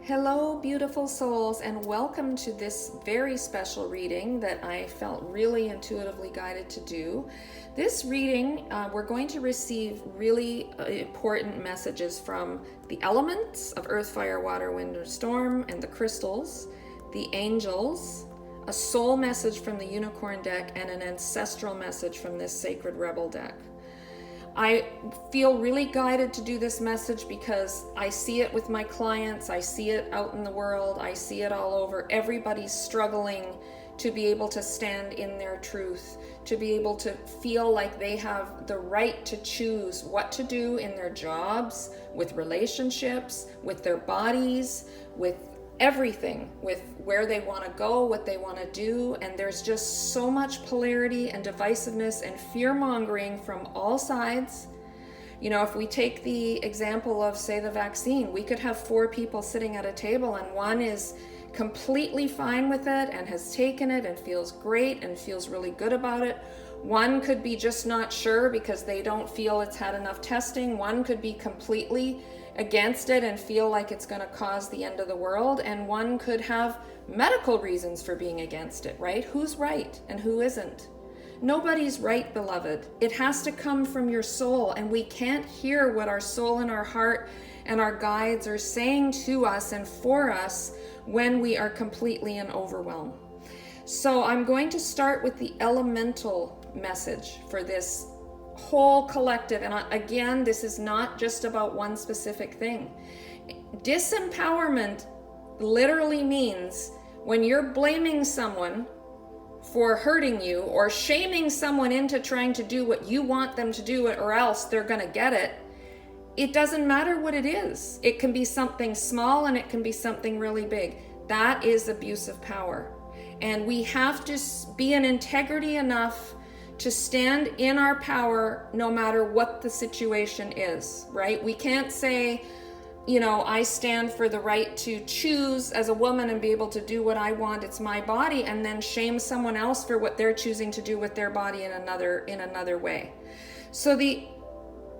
Hello, beautiful souls, and welcome to this very special reading that I felt really intuitively guided to do. This reading, we're going to receive really important messages from the elements of earth, fire, water, wind, or storm, and the crystals, the angels, a soul message from the unicorn deck, and an ancestral message from this sacred rebel deck. I feel really guided to do this message because I see it with my clients, I see it out in the world, I see it all over. Everybody's struggling to be able to stand in their truth, to be able to feel like they have the right to choose what to do in their jobs, with relationships, with their bodies, with everything, with where they want to go, what they want to do. And there's just so much polarity and divisiveness and fear-mongering from all sides. You know, if we take the example of, say, the vaccine, we could have 4 people sitting at a table and one is completely fine with it and has taken it and feels great and feels really good about it. One could be just not sure because they don't feel it's had enough testing. One could be completely against it and feel like it's going to cause the end of the world. And one could have medical reasons for being against it, right? Who's right and who isn't? Nobody's right, beloved. It has to come from your soul, and we can't hear what our soul and our heart and our guides are saying to us and for us when we are completely in overwhelm. So I'm going to start with the elemental message for this whole collective. And again, this is not just about one specific thing. Disempowerment literally means when you're blaming someone for hurting you or shaming someone into trying to do what you want them to do or else they're going to get it. It doesn't matter what it is. It can be something small and it can be something really big. That is abuse of power. And we have to be in integrity enough to stand in our power no matter what the situation is, right? We can't say, you know, I stand for the right to choose as a woman and be able to do what I want, it's my body, and then shame someone else for what they're choosing to do with their body in another way. So the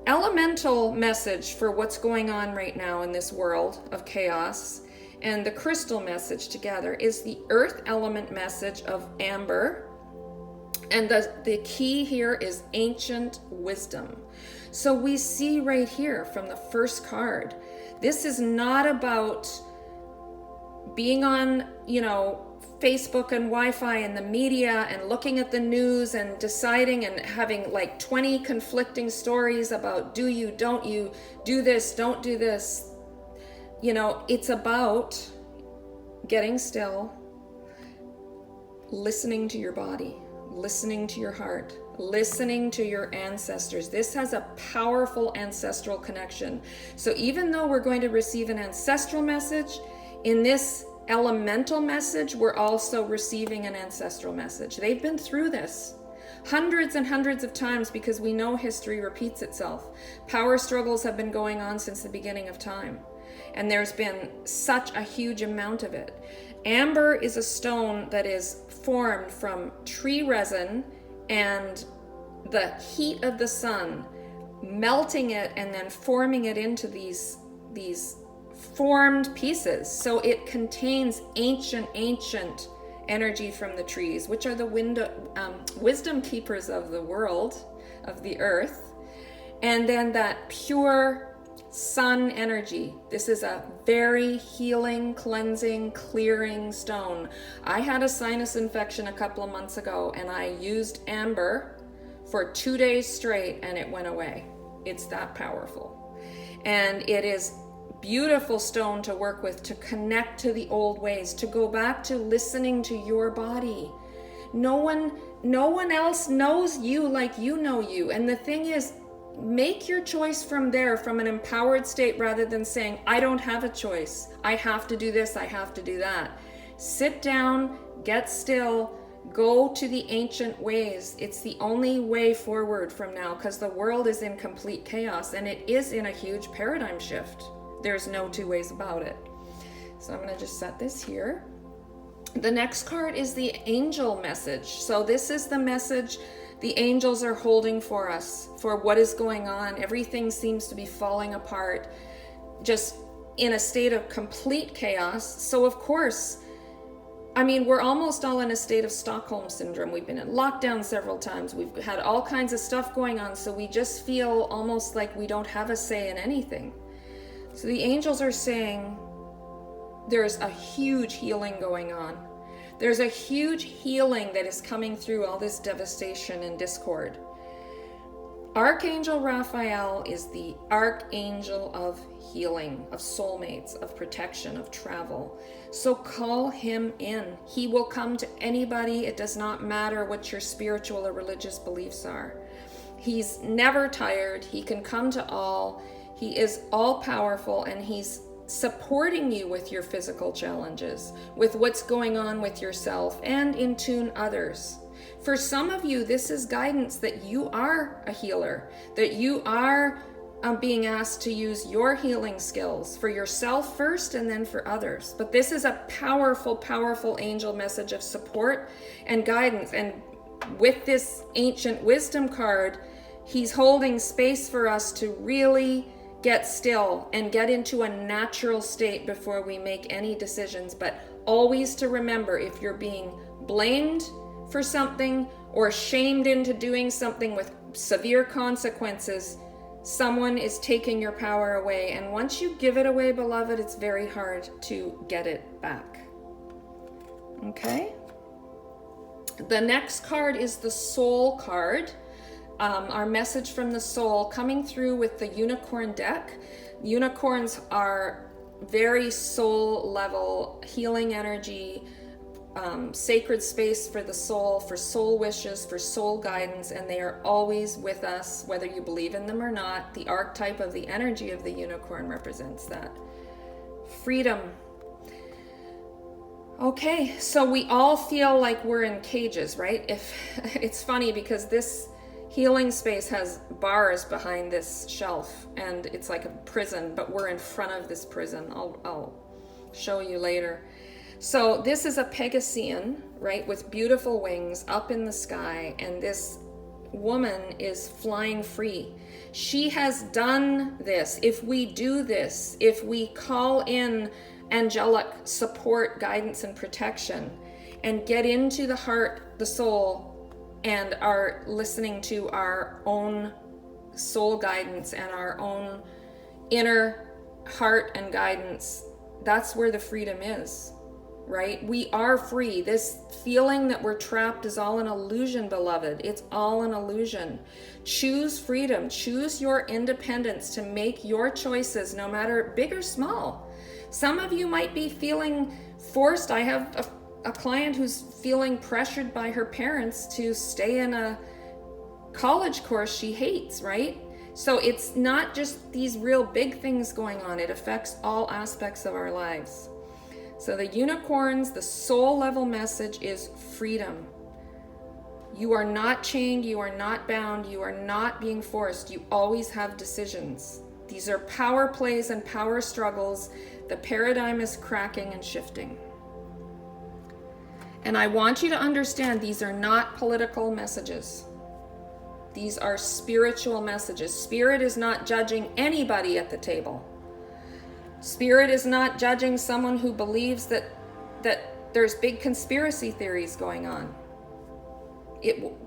elemental message for what's going on right now in this world of chaos and the crystal message together is the earth element message of amber. And the key here is ancient wisdom. So we see right here from the first card, this is not about being on, you know, Facebook and Wi-Fi and the media and looking at the news and deciding and having like 20 conflicting stories about do you, don't you, do this, don't do this. You know, it's about getting still, listening to your body, listening to your heart, listening to your ancestors. This has a powerful ancestral connection. So even though we're going to receive an ancestral message, in this elemental message, we're also receiving an ancestral message. They've been through this hundreds and hundreds of times because we know history repeats itself. Power struggles have been going on since the beginning of time. And there's been such a huge amount of it. Amber is a stone that is formed from tree resin and the heat of the sun, melting it and then forming it into these formed pieces. So it contains ancient energy from the trees, which are the wisdom keepers of the world, of the earth. And then that pure sun energy. This is a very healing, cleansing, clearing stone. I had a sinus infection a couple of months ago and I used amber for 2 days straight and it went away. It's that powerful. And it is beautiful stone to work with, to connect to the old ways, to go back to listening to your body. No one else knows you like you know you. And the thing is, make your choice from there, from an empowered state, rather than saying, I don't have a choice. I have to do this, I have to do that. Sit down, get still, go to the ancient ways. It's the only way forward from now because the world is in complete chaos and it is in a huge paradigm shift. There's no two ways about it. So I'm going to just set this here. The next card is the angel message. So this is the message the angels are holding for us, for what is going on. Everything seems to be falling apart. Just in a state of complete chaos. So of course, I mean, we're almost all in a state of Stockholm syndrome. We've been in lockdown several times. We've had all kinds of stuff going on. So we just feel almost like we don't have a say in anything. So the angels are saying there's a huge healing going on. There's a huge healing that is coming through all this devastation and discord. Archangel Raphael is the archangel of healing, of soulmates, of protection, of travel. So call him in. He will come to anybody. It does not matter what your spiritual or religious beliefs are. He's never tired. He can come to all. He is all powerful, and he's supporting you with your physical challenges, with what's going on with yourself, and in tune others. For some of you, this is guidance that you are a healer, that you are being asked to use your healing skills for yourself first and then for others. But this is a powerful, powerful angel message of support and guidance. And with this ancient wisdom card, he's holding space for us to really get still and get into a natural state before we make any decisions. But always to remember, if you're being blamed for something or shamed into doing something with severe consequences, someone is taking your power away. And once you give it away, beloved, it's very hard to get it back. Okay? The next card is the soul card. Our message from the soul coming through with the unicorn deck. Unicorns are very soul level healing energy, sacred space for the soul, for soul wishes, for soul guidance, and they are always with us, whether you believe in them or not. The archetype of the energy of the unicorn represents that. Freedom. Okay, so we all feel like we're in cages, right? It's funny because this healing space has bars behind this shelf, and it's like a prison, but we're in front of this prison. I'll show you later. So this is a Pegasian, right, with beautiful wings up in the sky, and this woman is flying free. She has done this. If we do this, if we call in angelic support, guidance, and protection, and get into the heart, the soul, and are listening to our own soul guidance and our own inner heart and guidance, that's where the freedom is, right? We are free. This feeling that we're trapped is all an illusion, beloved. It's all an illusion. Choose freedom. Choose your independence to make your choices, no matter big or small. Some of you might be feeling forced. I have a client who's feeling pressured by her parents to stay in a college course she hates, right? So it's not just these real big things going on. It affects all aspects of our lives. So the unicorns, the soul level message is freedom. You are not chained. You are not bound. You are not being forced. You always have decisions. These are power plays and power struggles. The paradigm is cracking and shifting. And I want you to understand, these are not political messages. These are spiritual messages. Spirit is not judging anybody at the table. Spirit is not judging someone who believes that there's big conspiracy theories going on.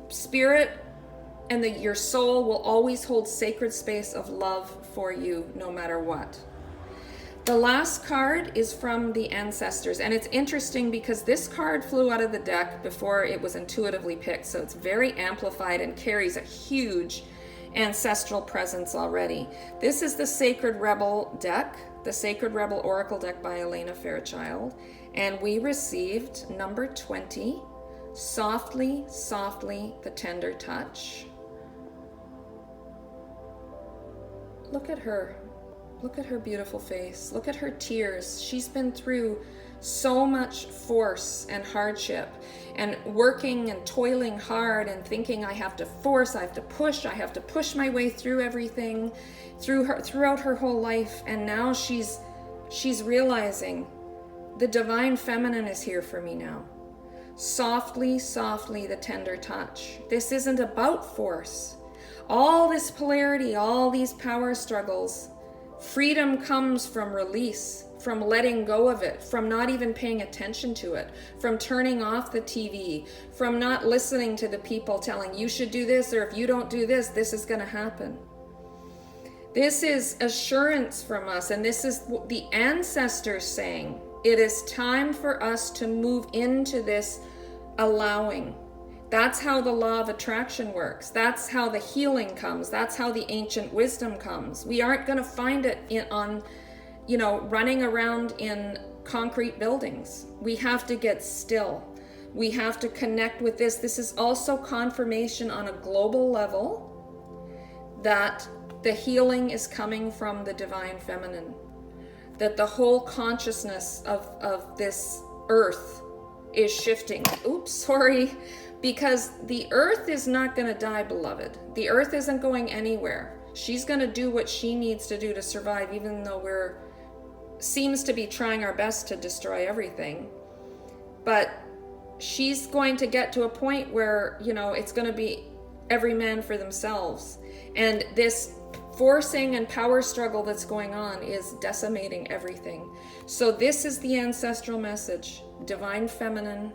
Spirit and your soul will always hold sacred space of love for you, no matter what. The last card is from the ancestors, and it's interesting because this card flew out of the deck before it was intuitively picked, so it's very amplified and carries a huge ancestral presence already. This is the Sacred Rebel deck, the Sacred Rebel Oracle deck by Elena Fairchild, and we received number 20, Softly, Softly, the Tender Touch. Look at her. Look at her beautiful face. Look at her tears. She's been through so much force and hardship and working and toiling hard and thinking I have to force, I have to push my way through everything throughout her whole life. And now she's realizing the divine feminine is here for me now. Softly, softly, the tender touch. This isn't about force. All this polarity, all these power struggles Freedom comes from release, from letting go of it, from not even paying attention to it, from turning off the TV, from not listening to the people telling you should do this, or if you don't do this, this is going to happen. This is assurance from us, and this is the ancestors saying, it is time for us to move into this allowing. That's how the law of attraction works. That's how the healing comes. That's how the ancient wisdom comes. We aren't going to find it running around in concrete buildings. We have to get still. We have to connect with this. This is also confirmation on a global level that the healing is coming from the divine feminine. That the whole consciousness of this earth is shifting. Oops, sorry. Because the earth is not going to die, beloved. The earth isn't going anywhere. She's going to do what she needs to do to survive, even though seems to be trying our best to destroy everything. But she's going to get to a point where, it's going to be every man for themselves. And this forcing and power struggle that's going on is decimating everything. So this is the ancestral message. Divine feminine,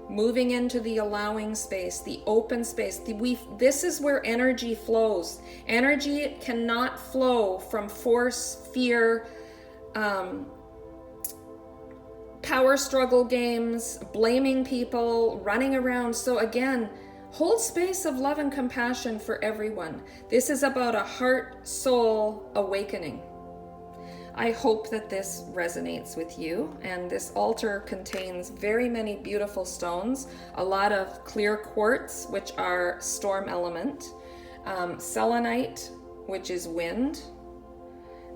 moving into the allowing space, the open space. This is where energy flows. Energy cannot flow from force, fear, power struggle games, blaming people, running around. So again, hold space of love and compassion for everyone. This is about a heart-soul awakening. I hope that this resonates with you, and this altar contains very many beautiful stones, a lot of clear quartz, which are storm element, selenite, which is wind.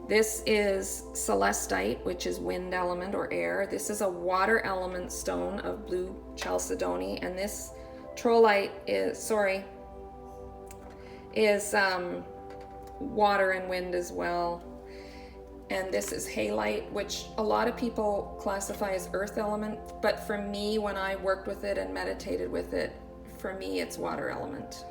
This is celestite, which is wind element or air. This is a water element stone of blue chalcedony, and this trollite is water and wind as well. And this is halite, which a lot of people classify as earth element, but for me, when I worked with it and meditated with it, for me, it's water element.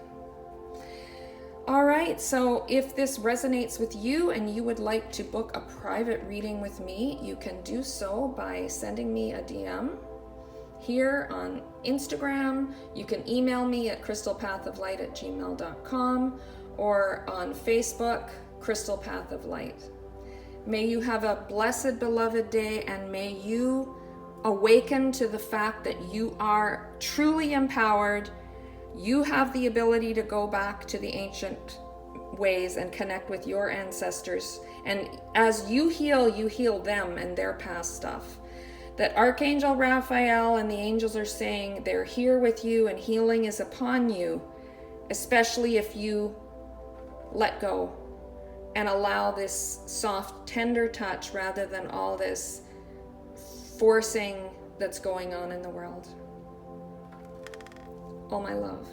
All right, so if this resonates with you and you would like to book a private reading with me, you can do so by sending me a DM here on Instagram. You can email me at crystalpathoflight@gmail.com or on Facebook, Crystal Path of Light. May you have a blessed, beloved day, and may you awaken to the fact that you are truly empowered. You have the ability to go back to the ancient ways and connect with your ancestors. And as you heal them and their past stuff. That Archangel Raphael and the angels are saying they're here with you and healing is upon you, especially if you let go and allow this soft, tender touch rather than all this forcing that's going on in the world. All my love.